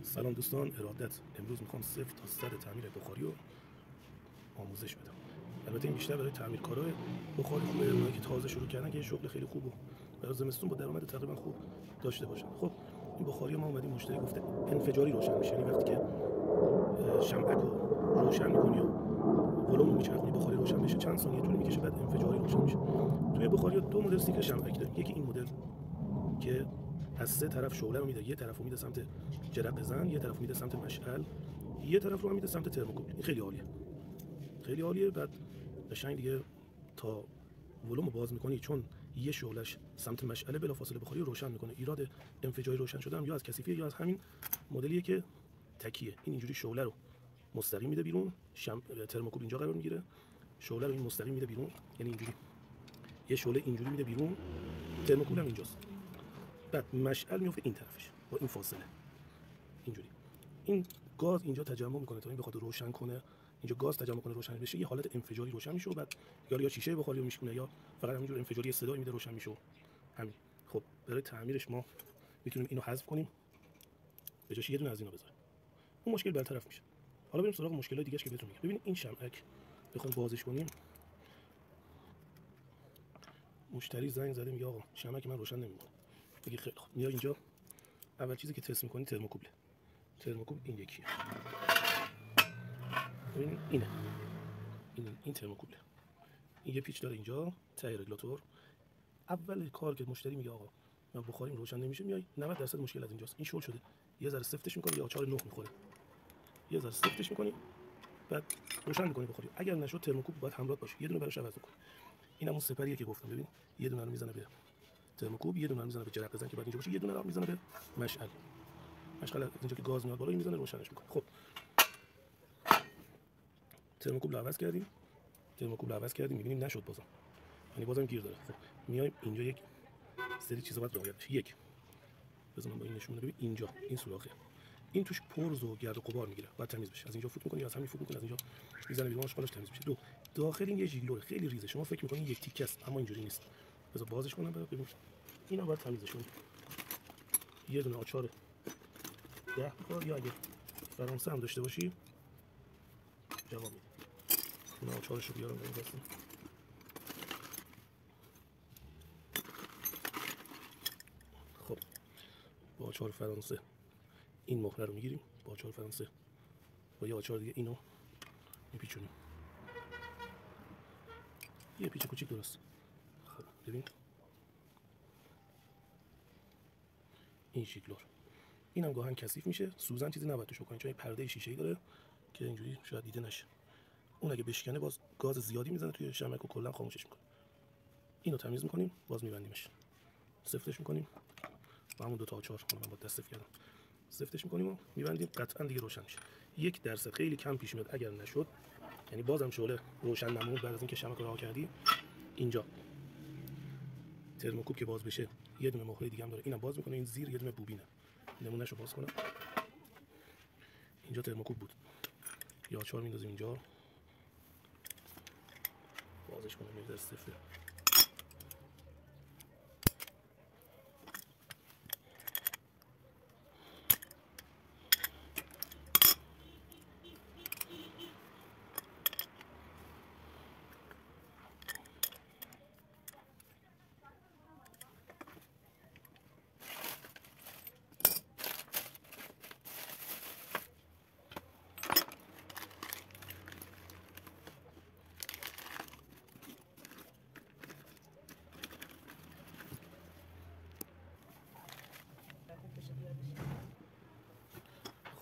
سلام دوستان، ارادت. امروز میخوام 0 تا 100 تعمیر بخاری رو آموزش بدم. البته این بیشتر برای تعمیرکارای بخاری خوبه، اونایی که تازه شروع کردن که یه شغل خیلی خوب و برای زمستون با درآمد تقریبا خوب داشته باشن. خب این بخاری ما اومدیم، مشتری گفته انفجاری روشن میشه، یعنی وقتی که شمعک رو روشن میکنی و ولوم میچرخونی بخاری روشن بشه چند ثانیه طول میکشه، بعد انفجاری روشن میشه. توی بخاری دو مدل سیکل شمعک داریم. یکی این مدل که از سه طرف شعله رو میده، یه طرف رو میده سمت جرق زن، یه طرف رو میده سمت مشعل، یه طرف رو هم میده سمت ترموکوبل. این خیلی عالیه، خیلی عالیه. بعد قشنگ دیگه تا ولوم رو باز میکنی، چون یه شعلهش سمت مشعله بلافاصله بخاری رو روشن میکنه. ایراد انفجاری روشن شده هم یا از کثیفیه یا از همین مدلیه که تکیه. این اینجوری شعله رو مستقیم میده بیرون، ترموکوبل اینجا قرار میگیره، شعله رو این مستقیم میده بیرون، یعنی اینجوری یه شعله اینجوری میده بیرون، ترموکوبل هم اینجاست. بعد مشعل میفته این طرفش با این فاصله اینجوری. این گاز اینجا تجمع میکنه تا این بخواد روشن کنه، اینجا گاز تجمع کنه روشن بشه، یه حالت انفجاری روشن میشه و بعد یا شیشه بخاری رو میشکنه یا فقط همینجور انفجاری صدایی میده روشن میشه. همین. خب برای تعمیرش ما میتونیم اینو حذف کنیم، به جاش یه دونه از اینا بذاریم، اون مشکل برطرف میشه. حالا بریم سراغ مشکلات دیگه‌اش که بهتون میگم. ببینید این شمعک بخوایم بازش کنیم، مشتری زنگ زده میگه آقا شمعک من روشن نمیکنه. میگه خیلی خوب، میای اینجا اول چیزی که تست میکنی ترموکوبل. ترموکوبل این یکیه، ببین اینه، این ترموکوبل، این یه پیچ داره اینجا ته رگولاتور. اول کار که مشتری میگه آقا من بخاریم روشن نمیشه، میای 90% مشکل از اینجاست. این شل شده، یه ذره سفتش میکنی، یا آچار نه میخوره، یه ذره سفتش میکنی بعد روشن میکنی بخاری. اگر نشد ترموکوبل باید همراه باشه، یه دونه براش عوض کنی. این همون سپریه که گفتم. ببین یه دونه رو میزنه به ترموکوبل، یه دونه رو میزنه به جرق بزن که بعد اینجا باشه، یه دونه رو میزنه به مشعل. مشعل اینجا که گاز میاد بالا میزنه روشنش میکنه. خب ترموکوبل عوض کردیم، میبینیم نشد بازم، یعنی بازم گیر داره. خب میایم اینجا یک سری چیزا باید رعایت بشه. یک، بذار من با این نشون بدم. ببین اینجا این سوراخه، این توش پرز و گرد و غبار میگیره، باید تمیز بشه. از اینجا فوت میکنی، از همین فوت میکنی، از اینجا میزنه بیرون، آشغالش تمیز میشه. دو، داخل این یه ژیگلوره خیلی ریزه، شما فکر میکنین یک تیکه است اما اینجوری نیست. بذار بازش کنم برات ببین. اینا باید تمیزش کنی. یه دونه آچار 10 میخواد، یا اگه فرانسه هم داشته باشی جواب میده. اینا آچارش رو بیارم این دستم. خب با آچار فرانسه این مهره رو میگیریم، با آچار فرانسه با یه آچار دیگه اینو میپیچونیم، یه پیچ کوچیک درست. خب ببین این شیگلور، اینم گاهن کثیف میشه، سوزن چیزی نباید توش بکنید چون این پرده شیشه‌ای داره که اینجوری شاید دیده نشه. اون اگه بشکنه باز گاز زیادی میزنه توی شمعک و کلا خاموشش میکنه. اینو تمیز میکنیم، باز میبندیمش، سفتش میکنیم با همون دو تا آچار، من با دست سفت کردم، سفتش میکنیم و میبندیم، قطعا دیگه روشن میشه. 1% خیلی کم پیش میاد اگر نشد، یعنی بازم شعله روشن نموند بعد از اینکه شمعک رو رها کردی. اینجا ترموکوب که باز بشه یه دونه مهره دیگه هم داره، اینم باز میکنه. این زیر یه دونه بوبینه، نمونهشو باز کنم. اینجا ترموکوب بود، یا آچار میندازیم اینجا، بازش کنم یه ذره سفته.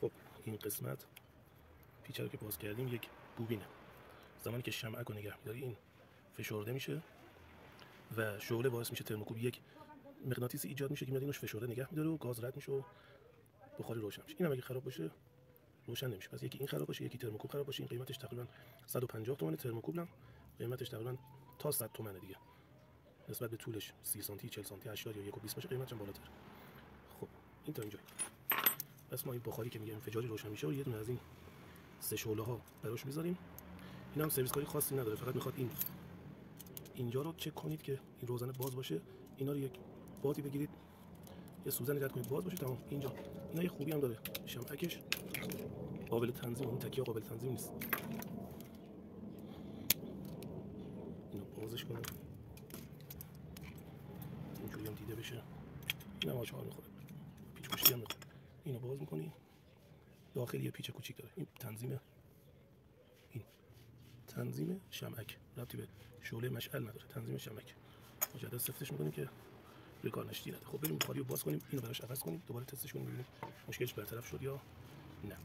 خب این قسمت پیچ رو که باز کردیم یک بوبینه. زمانی که شمعک رو نگه می‌داری این فشرده میشه و شعله باعث میشه ترموکوب یک مغناطیسی ایجاد میشه که میاد اینوش فشرده نگه می‌داره و گاز رد میشه و بخاری روشن میشه. اینم اگه خراب باشه روشن نمیشه. پس یکی این خراب باشه، یکی ترموکوب خراب باشه. این قیمتش تقریبا 150 تومانه، ترموکوبلم قیمتش تقریبا تا 100 تومانه دیگه. نسبت به طولش 30 سانتی، 40 سانتی، 80 یا 1.20 باشه قیمتش هم بالاتر. خب این تا اینجا. پس ما این بخاری که میگه انفجاری روشن میشه و یه دونه از این سه شعله ها براش میذاریم. این هم سرویس کاری خاصی نداره، فقط میخواد اینجا رو چک کنید که این روزنه باز باشه. اینا رو یک باتی بگیرید یه سوزنی رد کنید باز باشه تمام. اینجا اینا یه خوبی هم داره، شمعکش قابل تنظیم، اون تکیه قابل تنظیم نیست. اینو بازش کنم اینجوری هم دیده بشه. این هم آچار میخوره، پیچ پشتی هم میخوره. اینو باز میکنی داخل یه پیچ کوچیک داره. این تنظیم، این تنظیم شمعک، ربطی به شعله مشعل نداره، تنظیم شمعک. مجدد سفتش میکنیم که روی کار نشتی نده. خب بریم بخاری رو باز کنیم، اینو براش عوض کنیم، دوباره تستش کنیم ببینیم مشکلش برطرف شد یا نه.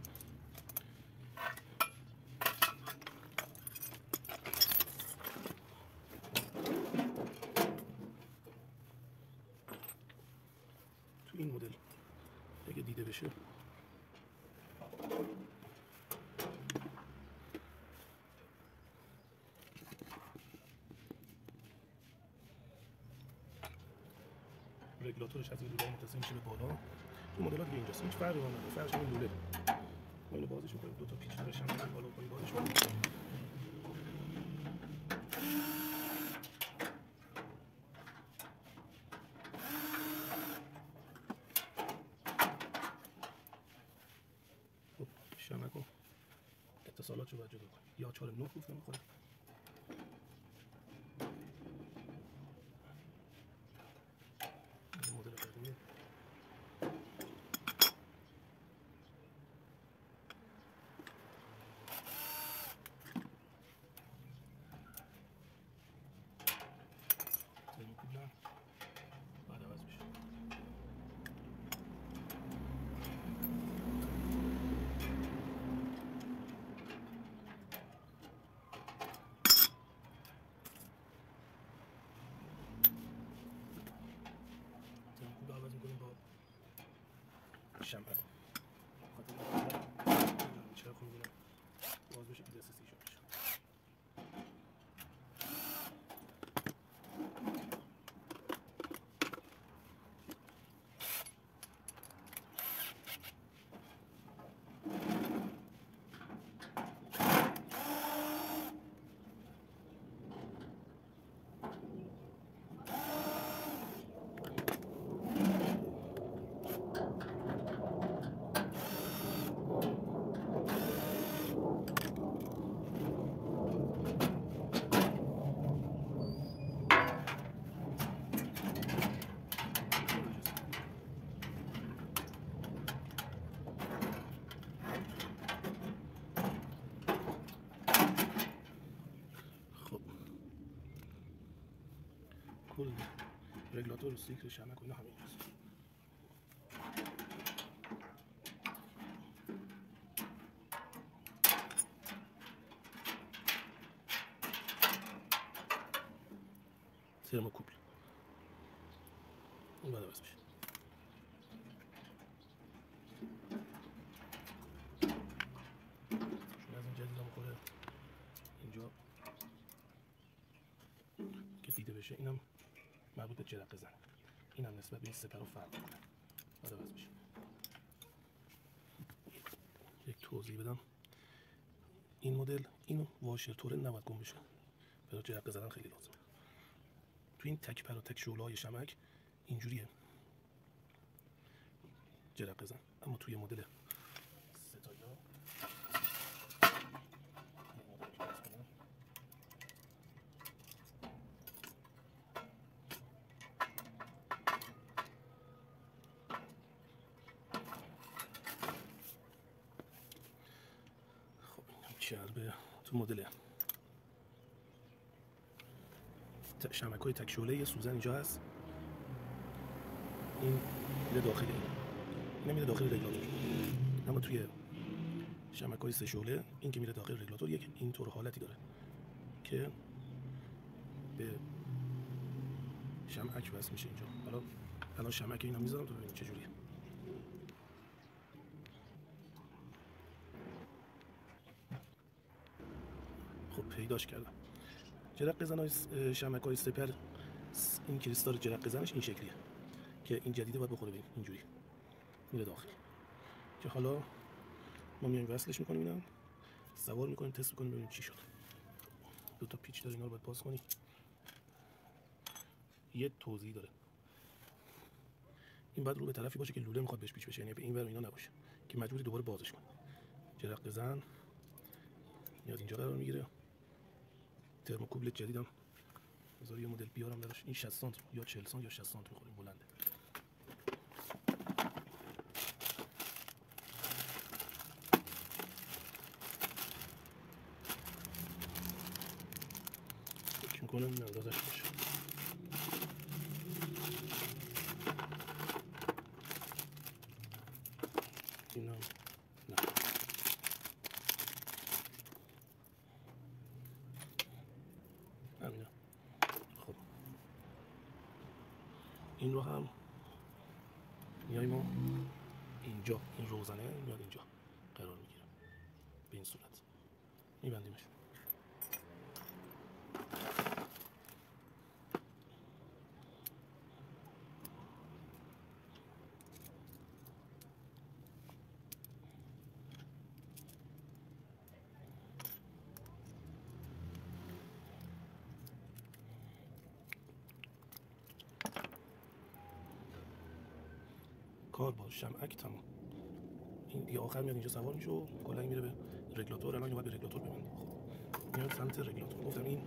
تو این مدل اگه دیده بشه رگولاتورش از این لوله متصل میشه به بالا. تو مدل‌ها دیگه اینجاست، هیچ فرقی نداره، فرقش همین لوله. ما اینو بازش می‌کنیم، دو تا پیچ داره شمعک بالا پایین بازش می‌کنیم. خب شمعک و اتصالاتشو باید جدا کنیم. یا 4 9 گفتم می‌خوره. مدل قدیمی کلا بعد عوض میشه. تمکود عوض میکنیم با شمعک. چرا خون میگیرم باز بشه که دست سی شد بشه. کل رگولاتور و سیکل شمعک و اینا همین هست. ترموکوپل این باید عوض بشه. چون از این جدید هم میخوره اینجا که دیده بشه. اینم مربوط به جرقه زن، اینم نسبت به این سپر فرق میکنه، باید عوض بشه. یک توضیح بدم، این مدل اینو واشر توره نباید گم بشه، برای جرقه زدن خیلی لازمه. تو این تک پر و تک شعله های شمعک اینجوریه جرقه زن، اما توی مدل ستایا خب این چربه. تو مدل شمعک های تک شعله یه سوزن اینجا هست، این میره داخل، این نمیره داخل رگولاتور. اما توی شمعک های 3 شعله این که میره داخل رگولاتور یک اینطور حالتی داره که به شمعک وصل میشه اینجا. الان شمعک اینا میذارم تو ببینید چجوریه. خب پیداش کردم. جرقه زن های شمعک های سپر، این کریستال جرقه زنش این شکلیه که این جدیده باید بخوره ببین اینجوری میره داخل، که حالا ما میایم وصلش میکنیم، اینا سوار میکنیم تست میکنیم ببینیم چی شد. دو تا پیچ داره، اینا رو باید باز کنی. یه توضیح داره، این بعد رو به طرفی باشه که لوله میخواد بهش پیچ بشه، یعنی به این ور اینا نباشه که مجبوری دوباره بازش کنی. جرقه زن میاد اینجا قرار میگیره. ترموکوبل جدیدم بذار یه مدل بیارم براش. این 60 سانت یا 40 سانت یا 60 سانت میخوره، بلنده. فکر میکنم این اندازش باشه. اینم نه، همینه. خب این رو هم میایم ما اینجا، این روزنه میاد اینجا قرار میگیره، به این صورت میبندیمش. کار با شمعک تمام. این دیگه آخر میاد اینجا سوار میشه و کلا میره به رگولاتور. الان باید به رگولاتور ببندیم. خب میاد سمت رگولاتور. گفتم این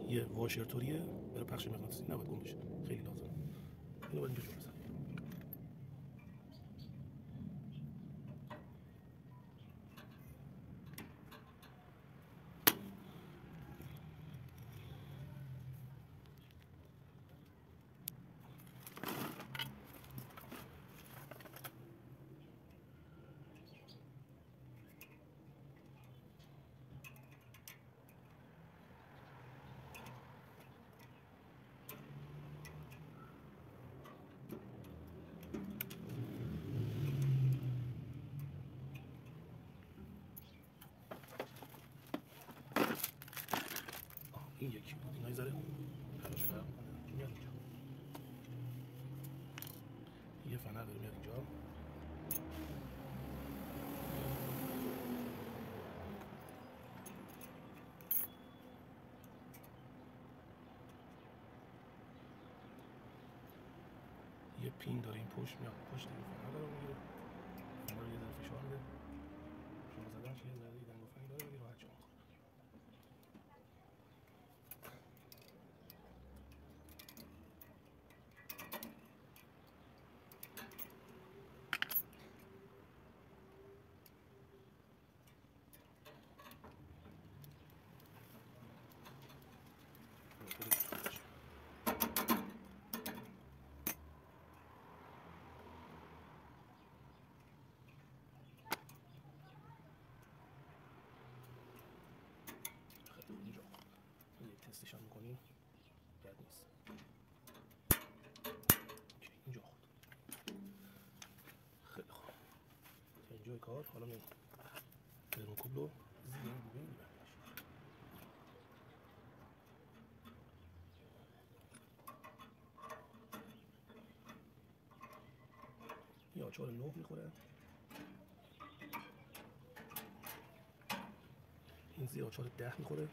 یه واشرتوریه برای پخش مغناطیسی، نباید گم بشه، خیلی لازمه. اینو باید اینجا جور بزنیم. این یکی بود، اینا یه ذره تلاش فرق میکنه. میاد اینجا یه فنر داره، میاد اینجا یه پین داره، این پشت میاد پشت این فنر داره میگیره. فنر رو یه ذره فشار میده، شما زدنش یه ذره دنگ و فنگ داره، میگه راحت جا میخوره. اینجا تستش هم میکنیم، بد نیست. اینجا خود خیلی خوب تا اینجای کار. حالا میریم ترموکوبل رو زیر این بوبین میبندیمش. این آچار 9 میخوره، این زیر آچار 10 میخوره.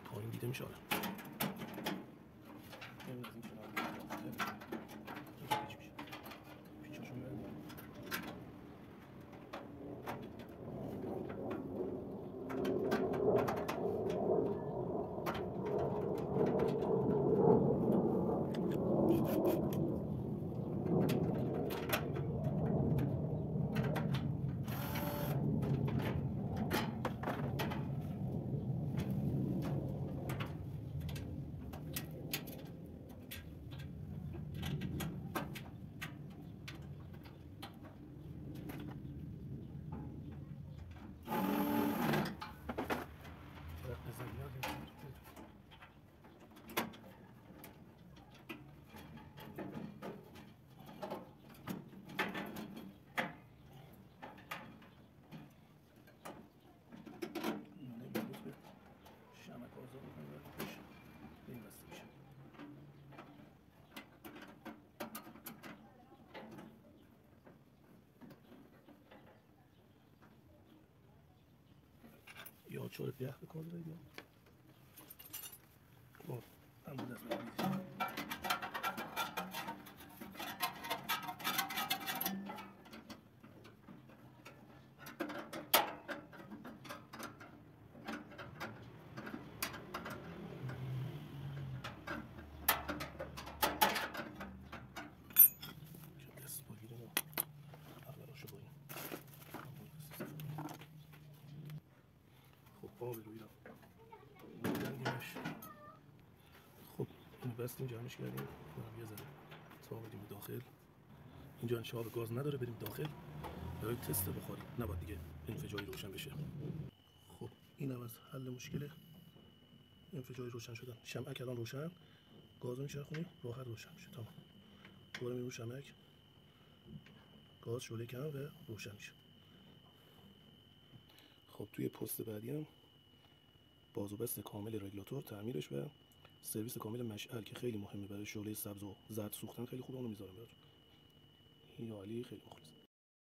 پایین دیده میشه. قاچار بیخ به کار دارید. خب همون دست بگیرید. دست بگیرید و اغلبشو باید. خب قابل رو ایران بگردیمش. خب اینو بستیم جمعش کردیم. یه ذره تا بدیم داخل. اینجا انشاءالله گاز نداره، بریم داخل برای تست بخاری. نباید دیگه انفجاری روشن بشه. خب این هم از حل مشکل انفجاری روشن شدن. شمعک الان روشن، گازو میچرخونیم راحت روشن میشه. تمام. دوباره میریم رو شمعک، گاز شعله کم و روشن میشه. خب توی پست بعدی هم باز و بست کامل رگولاتور، تعمیرش و سرویس کامل مشعل که خیلی مهمه برای شعله سبز و زرد سوختن، خیلی خوبه. اونو میذارم براتون. یا علی خیلی مخلص.